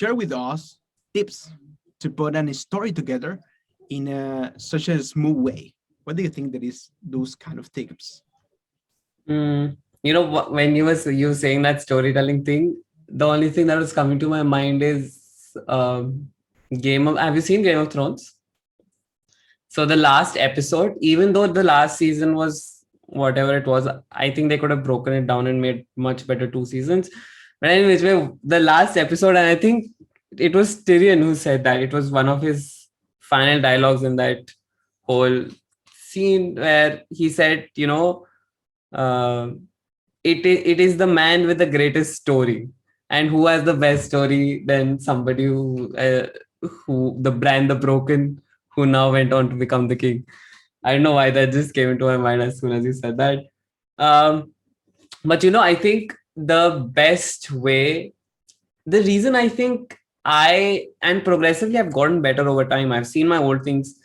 share with us tips to put a story together in such a smooth way. What do you think that is those kind of tips? When you saying that storytelling thing, the only thing that was coming to my mind is Have you seen Game of Thrones? So the last episode, even though the last season was whatever it was, I think they could have broken it down and made much better 2 seasons. But anyways, the last episode, and I think it was Tyrion who said that it was one of his final dialogues in that whole scene where he said, uh, it is the man with the greatest story, and who has the best story than somebody who the brand the broken who now went on to become the king. I don't know why that just came into my mind as soon as you said that. But I think the best way, the reason I think I and progressively I've gotten better over time. I've seen my old things.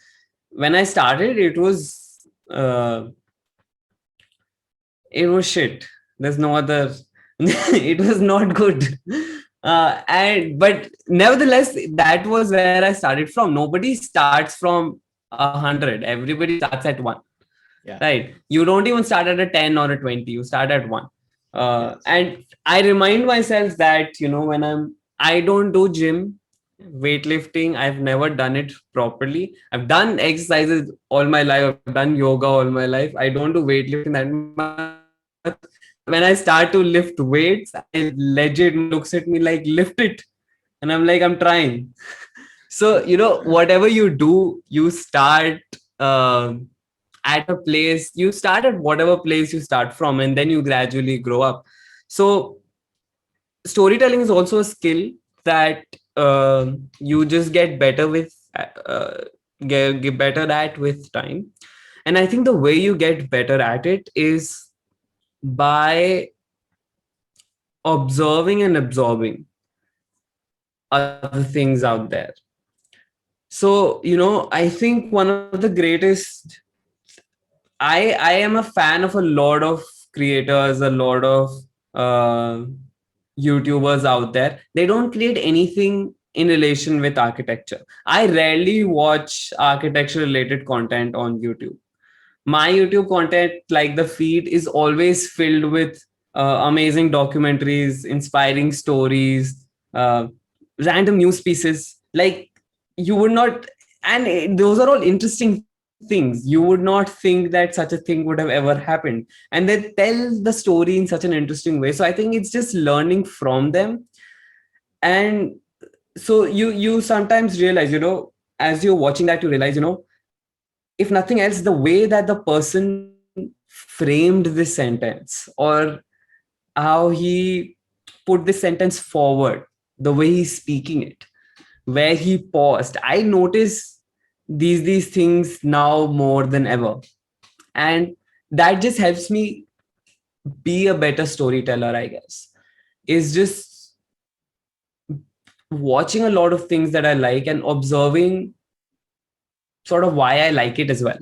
When I started, it was shit. There's no other. It was not good. But nevertheless, that was where I started from. Nobody starts from 100. Everybody starts at 1. Yeah. Right? You don't even start at a 10 or a 20. You start at 1. Yes. And I remind myself that when I don't do gym, weightlifting. I've never done it properly. I've done exercises all my life. I've done yoga all my life. I don't do weightlifting that much. When I start to lift weights, I legit, my dad looks at me like, lift it. And I'm like, I'm trying. So, whatever you do, you start at a place, you start at whatever place you start from, and then you gradually grow up. So, storytelling is also a skill that you just get better with, get better at with time. And I think the way you get better at it is by observing and absorbing other things out there. So, I think one of the greatest, I am a fan of a lot of creators, a lot of uh, YouTubers out there. They don't create anything in relation with architecture. I rarely watch architecture related content on YouTube. My YouTube content, like the feed, is always filled with amazing documentaries, inspiring stories, random news pieces. Like, you would not, and those are all interesting things. You would not think that such a thing would have ever happened. And they tell the story in such an interesting way. So I think it's just learning from them. And so you sometimes realize, as you're watching that, you realize, if nothing else, the way that the person framed this sentence, or how he put this sentence forward, the way he's speaking it, where he paused, I notice these things now more than ever. And that just helps me be a better storyteller, I guess. Is just watching a lot of things that I like and observing sort of why I like it as well.